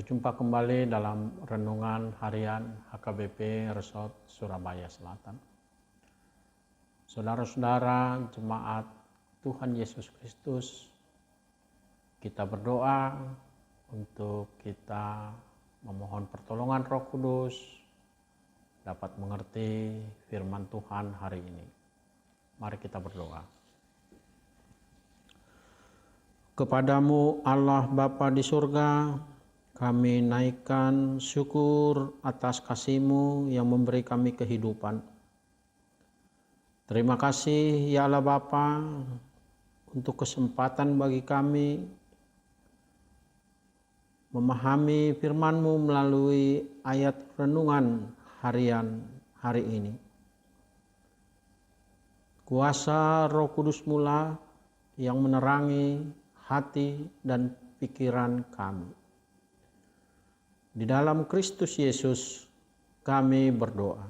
Berjumpa kembali dalam renungan harian HKBP Resort Surabaya Selatan. Saudara-saudara jemaat Tuhan Yesus Kristus, kita berdoa untuk kita memohon pertolongan Roh Kudus dapat mengerti firman Tuhan hari ini. Mari kita berdoa. Kepadamu Allah Bapa di surga, kami naikkan syukur atas kasih-Mu yang memberi kami kehidupan. Terima kasih ya Allah Bapa untuk kesempatan bagi kami memahami firman-Mu melalui ayat renungan harian hari ini. Kuasa Roh Kudus mula yang menerangi hati dan pikiran kami. Di dalam Kristus Yesus kami berdoa.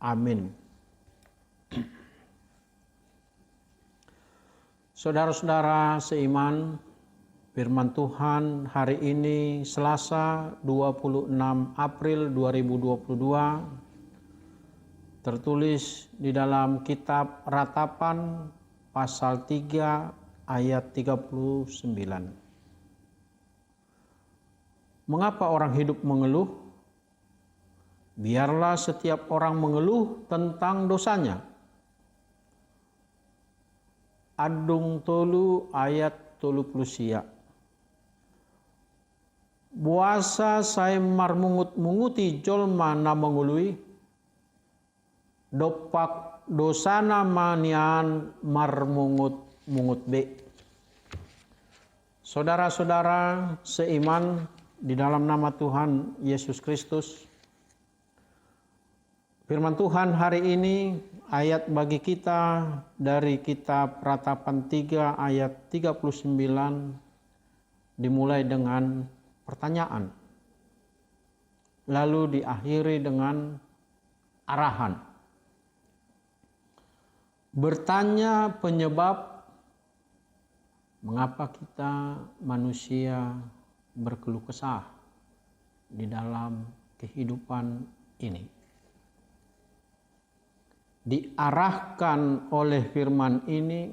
Amin. Saudara-saudara seiman, firman Tuhan hari ini Selasa 26 April 2022 tertulis di dalam kitab Ratapan pasal 3 ayat 39. Mengapa orang hidup mengeluh? Biarlah setiap orang mengeluh tentang dosanya. Adung tolu ayat 30. Buasa saya marmungut-munguti jolma na mengului, dopak dosana manian marmungut-mungut be. Saudara-saudara seiman di dalam nama Tuhan Yesus Kristus, firman Tuhan hari ini ayat bagi kita dari kitab Ratapan 3 ayat 39 dimulai dengan pertanyaan, lalu diakhiri dengan arahan. Bertanya penyebab mengapa kita manusia berkeluh kesah di dalam kehidupan ini. Diarahkan oleh firman ini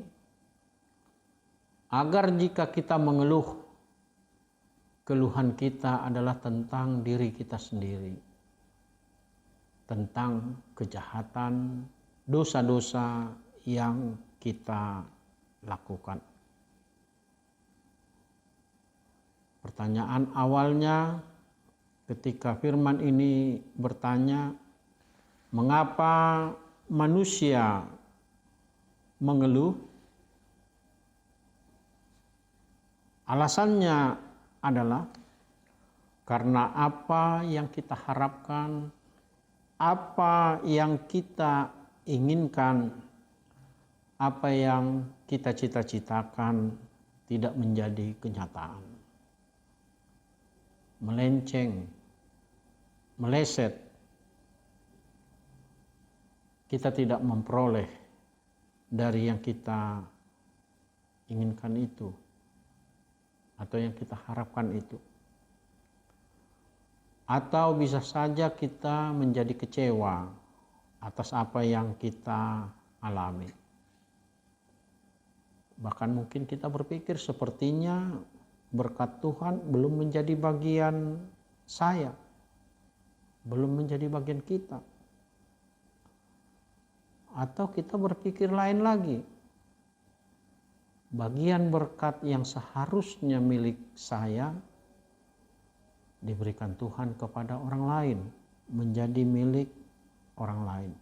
agar jika kita mengeluh, keluhan kita adalah tentang diri kita sendiri, tentang kejahatan, dosa-dosa yang kita lakukan. Pertanyaan awalnya ketika firman ini bertanya, mengapa manusia mengeluh? Alasannya adalah karena apa yang kita harapkan, apa yang kita inginkan, apa yang kita cita-citakan tidak menjadi kenyataan. Melenceng, meleset, kita tidak memperoleh dari yang kita inginkan itu atau yang kita harapkan itu. Atau bisa saja kita menjadi kecewa atas apa yang kita alami. Bahkan mungkin kita berpikir sepertinya berkat Tuhan belum menjadi bagian saya, belum menjadi bagian kita. Atau kita berpikir lain lagi, bagian berkat yang seharusnya milik saya diberikan Tuhan kepada orang lain, menjadi milik orang lain.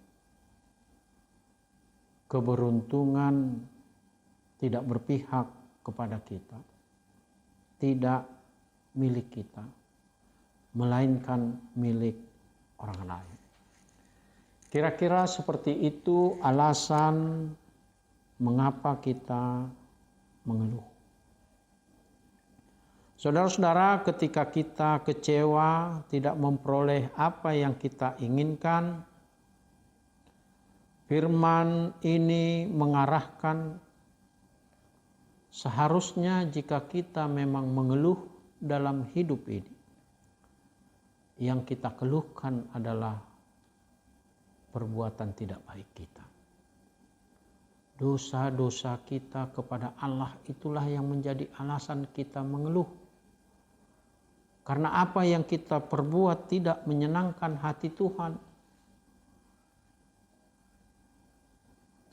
Keberuntungan tidak berpihak kepada kita, tidak milik kita, melainkan milik orang lain. Kira-kira seperti itu alasan mengapa kita mengeluh. Saudara-saudara, ketika kita kecewa, tidak memperoleh apa yang kita inginkan, firman ini mengarahkan seharusnya jika kita memang mengeluh, dalam hidup ini, yang kita keluhkan adalah perbuatan tidak baik kita. Dosa-dosa kita kepada Allah itulah yang menjadi alasan kita mengeluh. Karena apa yang kita perbuat tidak menyenangkan hati Tuhan.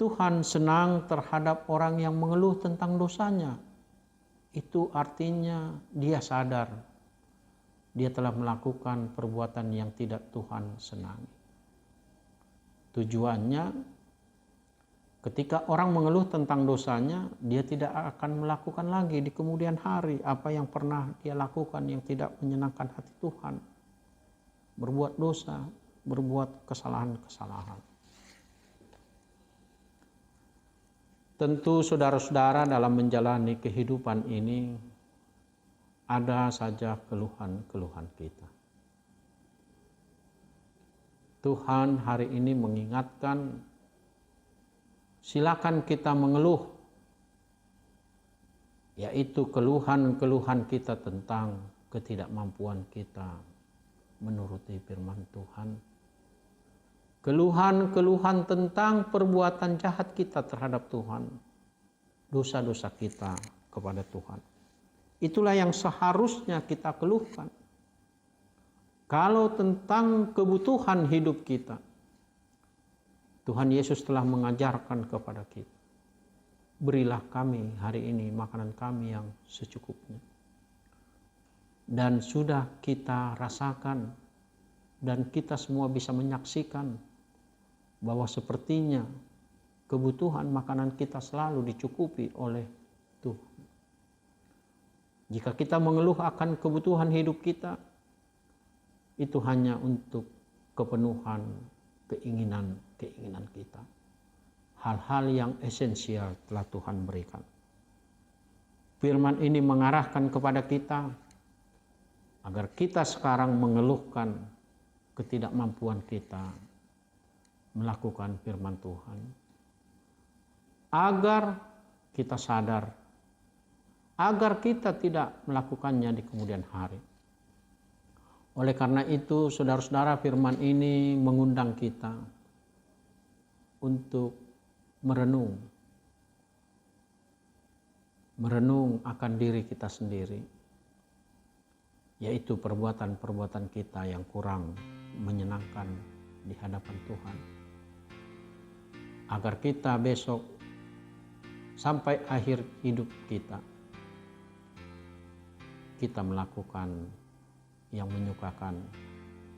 Tuhan senang terhadap orang yang mengeluh tentang dosanya. Itu artinya dia sadar dia telah melakukan perbuatan yang tidak Tuhan senangi. Tujuannya, ketika orang mengeluh tentang dosanya, dia tidak akan melakukan lagi di kemudian hari apa yang pernah dia lakukan yang tidak menyenangkan hati Tuhan. Berbuat dosa, berbuat kesalahan-kesalahan. Tentu saudara-saudara dalam menjalani kehidupan ini ada saja keluhan-keluhan kita. Tuhan hari ini mengingatkan, silakan kita mengeluh, yaitu keluhan-keluhan kita tentang ketidakmampuan kita menuruti firman Tuhan. Keluhan-keluhan tentang perbuatan jahat kita terhadap Tuhan, dosa-dosa kita kepada Tuhan. Itulah yang seharusnya kita keluhkan. Kalau tentang kebutuhan hidup kita, Tuhan Yesus telah mengajarkan kepada kita, berilah kami hari ini makanan kami yang secukupnya. Dan sudah kita rasakan dan kita semua bisa menyaksikan bahwa sepertinya kebutuhan makanan kita selalu dicukupi oleh Tuhan. Jika kita mengeluh akan kebutuhan hidup kita, itu hanya untuk kepenuhan keinginan-keinginan kita. Hal-hal yang esensial telah Tuhan berikan. Firman ini mengarahkan kepada kita agar kita sekarang mengeluhkan ketidakmampuan kita melakukan firman Tuhan. Agar kita sadar, agar kita tidak melakukannya di kemudian hari. Oleh karena itu, saudara-saudara, firman ini mengundang kita untuk merenung akan diri kita sendiri, yaitu perbuatan-perbuatan kita yang kurang menyenangkan di hadapan Tuhan. Agar kita besok sampai akhir hidup kita melakukan yang menyukakan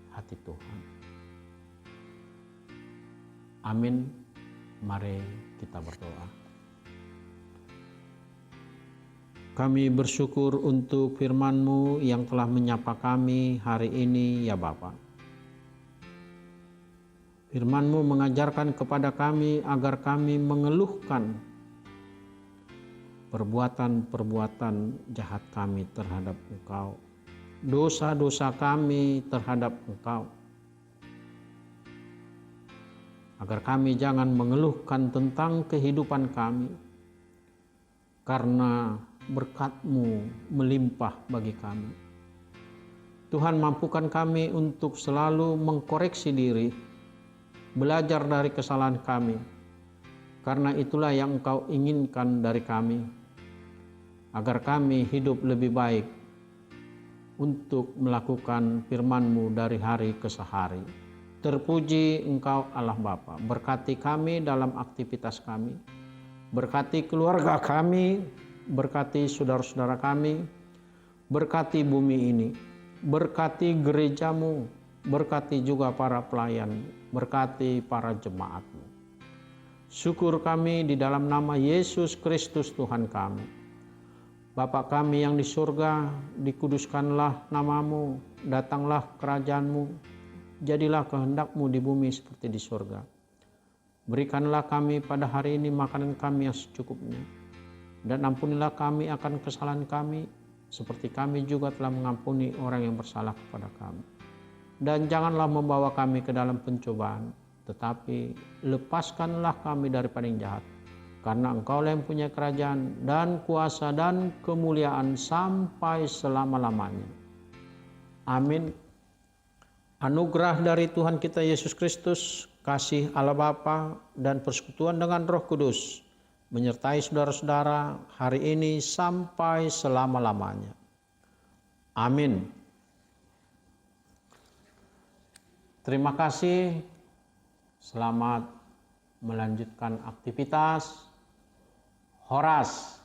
hati Tuhan. Amin. Mari kita berdoa. Kami bersyukur untuk firman-Mu yang telah menyapa kami hari ini, ya Bapa. Firman-Mu mengajarkan kepada kami agar kami mengeluhkan perbuatan-perbuatan jahat kami terhadap Engkau, dosa-dosa kami terhadap Engkau, agar kami jangan mengeluhkan tentang kehidupan kami, karena berkat-Mu melimpah bagi kami. Tuhan, mampukan kami untuk selalu mengkoreksi diri, belajar dari kesalahan kami, karena itulah yang Engkau inginkan dari kami, agar kami hidup lebih baik untuk melakukan firman-Mu dari hari ke hari. Terpuji Engkau Allah Bapa, berkati kami dalam aktivitas kami, berkati keluarga kami, berkati saudara-saudara kami, berkati bumi ini, berkati gereja-Mu, berkati juga para pelayan, berkati para jemaat-Mu. Syukur kami di dalam nama Yesus Kristus Tuhan kami. Bapa kami yang di surga, dikuduskanlah nama-Mu, datanglah kerajaan-Mu, jadilah kehendak-Mu di bumi seperti di surga. Berikanlah kami pada hari ini makanan kami yang secukupnya, dan ampunilah kami akan kesalahan kami, seperti kami juga telah mengampuni orang yang bersalah kepada kami. Dan janganlah membawa kami ke dalam pencobaan, tetapi lepaskanlah kami daripada yang jahat. karena Engkau yang punya kerajaan dan kuasa dan kemuliaan sampai selama-lamanya. Amin. Anugerah dari Tuhan kita Yesus Kristus, kasih Allah Bapa dan persekutuan dengan Roh Kudus menyertai saudara-saudara hari ini sampai selama-lamanya. Amin. Terima kasih. Selamat melanjutkan aktivitas. Horas.